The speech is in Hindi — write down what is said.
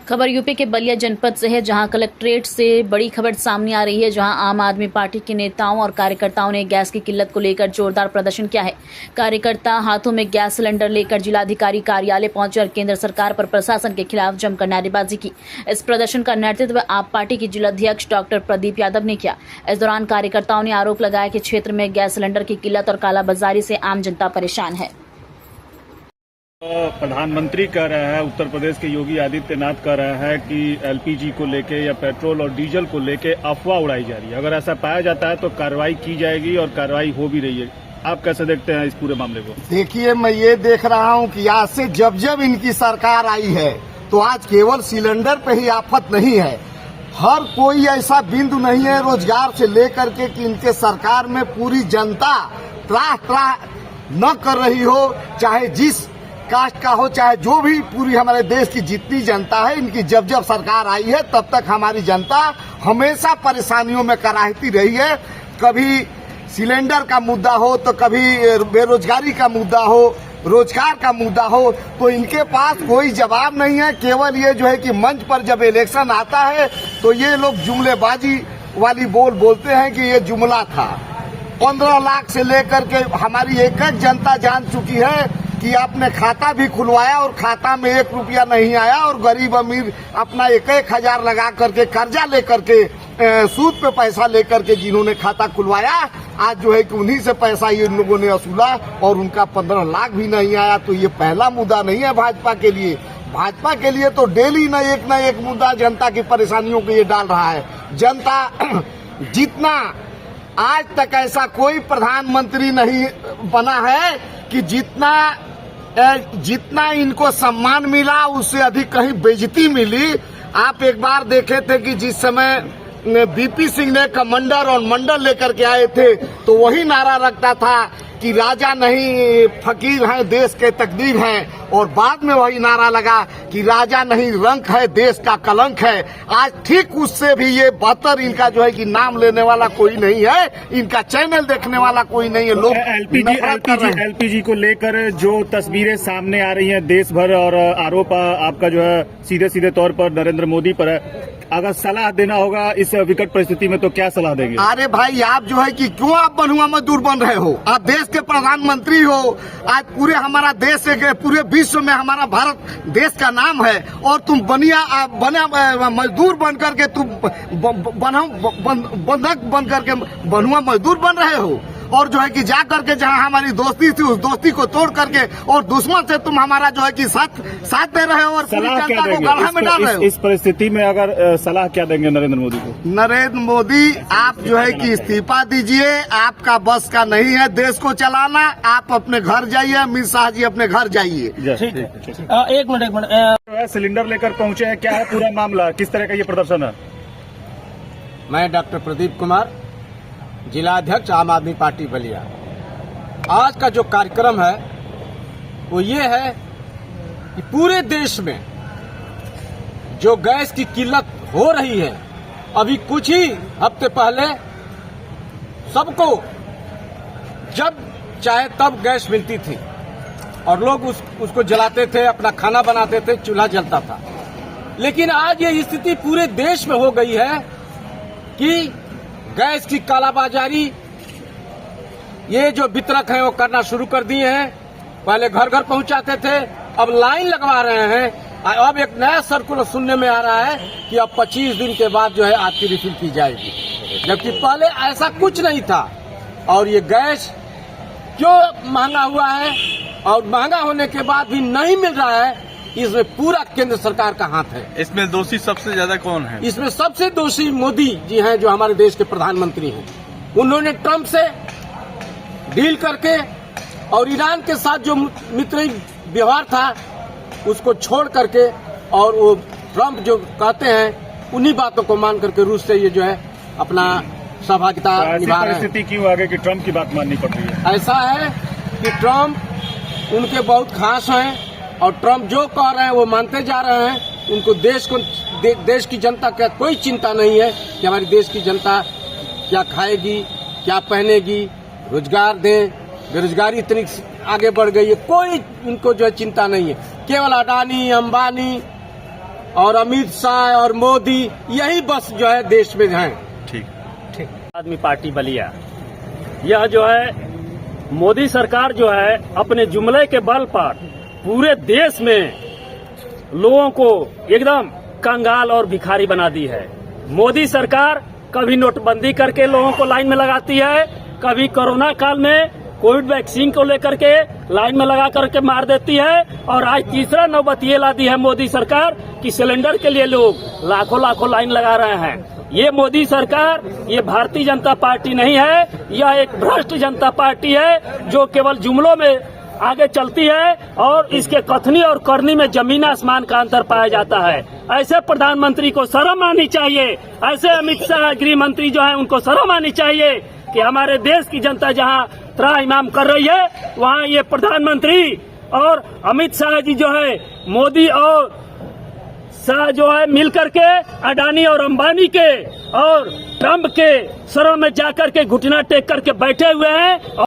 खबर यूपी के बलिया जनपद से है, जहां कलेक्ट्रेट से बड़ी खबर सामने आ रही है, जहां आम आदमी पार्टी के नेताओं और कार्यकर्ताओं ने गैस की किल्लत को लेकर जोरदार प्रदर्शन किया है। कार्यकर्ता हाथों में गैस सिलेंडर लेकर जिलाधिकारी कार्यालय पहुंचे और केंद्र सरकार पर प्रशासन के खिलाफ जमकर नारेबाजी की। इस प्रदर्शन का नेतृत्व आप पार्टी के जिलाध्यक्ष डॉक्टर प्रदीप यादव ने किया। इस दौरान कार्यकर्ताओं ने आरोप लगाया कि क्षेत्र में गैस सिलेंडर की किल्लत और कालाबाजारी से आम जनता परेशान है। प्रधानमंत्री कह रहे हैं, उत्तर प्रदेश के योगी आदित्यनाथ कह रहे हैं कि एलपीजी को लेके या पेट्रोल और डीजल को लेके अफवाह उड़ाई जा रही है। अगर ऐसा पाया जाता है तो कार्रवाई की जाएगी और कार्रवाई हो भी रही है। आप कैसे देखते हैं इस पूरे मामले को? देखिए, मैं ये देख रहा हूँ कि आज से जब जब इनकी सरकार आई है तो आज केवल सिलेंडर पे ही आफत नहीं है, हर कोई ऐसा बिंदु नहीं है रोजगार से लेकर के कि इनके सरकार में पूरी जनता त्राह त्राह न कर रही हो, चाहे जिस कास्ट का हो, चाहे जो भी, पूरी हमारे देश की जितनी जनता है, इनकी जब जब सरकार आई है तब तक हमारी जनता हमेशा परेशानियों में कराहती रही है। कभी सिलेंडर का मुद्दा हो तो कभी बेरोजगारी का मुद्दा हो, रोजगार का मुद्दा हो, तो इनके पास कोई जवाब नहीं है। केवल ये जो है कि मंच पर जब इलेक्शन आता है तो ये लोग जुमलेबाजी वाली बोलते हैं कि ये जुमला था। 15 लाख से लेकर के हमारी एक एक जनता जान चुकी है कि आपने खाता भी खुलवाया और खाता में 1 रुपया नहीं आया, और गरीब अमीर अपना 1-1 हजार लगा करके कर्जा लेकर के सूद पे पैसा लेकर के जिन्होंने खाता खुलवाया, आज जो है कि उन्हीं से पैसा ये लोगों ने वसूला और उनका 15 लाख भी नहीं आया। तो ये पहला मुद्दा नहीं है भाजपा के लिए। भाजपा के लिए तो डेली न एक मुद्दा जनता की परेशानियों को ये डाल रहा है। जनता जितना आज तक ऐसा कोई प्रधानमंत्री नहीं बना है कि जितना इनको सम्मान मिला उससे अधिक कहीं बेइज्जती मिली। आप एक बार देखे थे कि जिस समय बीपी सिंह ने कमांडर और मंडल लेकर के आए थे तो वही नारा रखता था कि राजा नहीं फकीर हैं, देश के तकदीर हैं, और बाद में वही नारा लगा कि राजा नहीं रंक है, देश का कलंक है। आज ठीक उससे भी ये बेहतर इनका जो है कि नाम लेने वाला कोई नहीं है, इनका चैनल देखने वाला कोई नहीं है। लोग एलपीजी को लेकर जो तस्वीरें सामने आ रही हैं देश भर, और आरोप आपका जो है सीधे सीधे तौर पर नरेंद्र मोदी पर है, अगर सलाह देना होगा इस विकट परिस्थिति में तो क्या सलाह देंगे? अरे भाई, आप जो है कि क्यों आप बनुआ मजदूर बन रहे हो? आप देश के प्रधानमंत्री हो। आज पूरे हमारा देश है, पूरे विश्व में हमारा भारत देश का नाम है, और तुम बना मजदूर बन करके तुम बंधक बन करके बनुआ मजदूर बन रहे हो। और जो है कि जा करके जहां हमारी दोस्ती थी उस दोस्ती को तोड़ करके और दुश्मन से तुम हमारा जो है कि साथ दे रहे हो और पूरी जनता को गड्ढा में डाल रहे हो। इस परिस्थिति में अगर सलाह क्या देंगे नरेंद्र मोदी को? नरेंद्र मोदी, आप जो है कि इस्तीफा दीजिए, आपका बस का नहीं है देश को चलाना, आप अपने घर जाइए। अमित शाह जी अपने घर जाइए। एक मिनट सिलेंडर लेकर पहुंचे हैं, क्या है पूरा मामला, किस तरह का ये प्रदर्शन है? मैं डॉक्टर प्रदीप कुमार, जिलाध्यक्ष आम आदमी पार्टी बलिया। आज का जो कार्यक्रम है वो ये है कि पूरे देश में जो गैस की किल्लत हो रही है, अभी कुछ ही हफ्ते पहले सबको जब चाहे तब गैस मिलती थी और लोग उसको जलाते थे, अपना खाना बनाते थे, चूल्हा जलता था। लेकिन आज ये स्थिति पूरे देश में हो गई है कि गैस की कालाबाजारी ये जो वितरक हैं वो करना शुरू कर दिए हैं। पहले घर घर पहुंचाते थे, अब लाइन लगवा रहे हैं। अब एक नया सर्कुलर सुनने में आ रहा है कि अब 25 दिन के बाद जो है आपकी रिफिल की जाएगी, जबकि पहले ऐसा कुछ नहीं था। और ये गैस क्यों महंगा हुआ है और महंगा होने के बाद भी नहीं मिल रहा है, इसमें पूरा केंद्र सरकार का हाथ है। इसमें दोषी सबसे ज्यादा कौन है? इसमें सबसे दोषी मोदी जी हैं, जो हमारे देश के प्रधानमंत्री हैं। उन्होंने ट्रंप से डील करके और ईरान के साथ जो मित्रई व्यवहार था उसको छोड़ करके, और वो ट्रंप जो कहते हैं उन्हीं बातों को मान करके रूस से ये जो है अपना सहभागिता निभा रहे हैं। परिस्थिति क्यों आगे कि ट्रंप की बात माननी पड़ रही है? ऐसा है कि ट्रंप उनके बहुत खास हैं और ट्रंप जो कह रहे हैं वो मानते जा रहे हैं। उनको देश की जनता का कोई चिंता नहीं है कि हमारी देश की जनता क्या खाएगी, क्या पहनेगी, रोजगार दें। बेरोजगारी इतनी आगे बढ़ गई है, कोई उनको जो है चिंता नहीं है। केवल अडानी, अंबानी और अमित शाह और मोदी यही बस जो है देश में हैं। ठीक। आदमी पार्टी बलिया, यह जो है मोदी सरकार जो है अपने जुमले के बल पर पूरे देश में लोगों को एकदम कंगाल और भिखारी बना दी है। मोदी सरकार कभी नोटबंदी करके लोगों को लाइन में लगाती है, कभी कोरोना काल में कोविड वैक्सीन को लेकर के लाइन में लगा करके मार देती है, और आज तीसरा नौबत ये ला दी है मोदी सरकार कि सिलेंडर के लिए लोग लाखों लाखों लाइन लगा रहे हैं। ये मोदी सरकार, ये भारतीय जनता पार्टी नहीं है, यह एक भ्रष्ट जनता पार्टी है जो केवल जुमलों में आगे चलती है और इसके कथनी और करनी में जमीन आसमान का अंतर पाया जाता है। ऐसे प्रधानमंत्री को शर्म आनी चाहिए, ऐसे अमित शाह गृह मंत्री जो है उनको शर्म आनी चाहिए कि हमारे देश की जनता जहां त्राहिमाम कर रही है वहां ये प्रधानमंत्री और अमित शाह जी जो है मोदी और शाह जो है मिलकर के अडानी और अंबानी के और ट्रम्प के सरों में जाकर के घुटना टेक करके बैठे हुए हैं।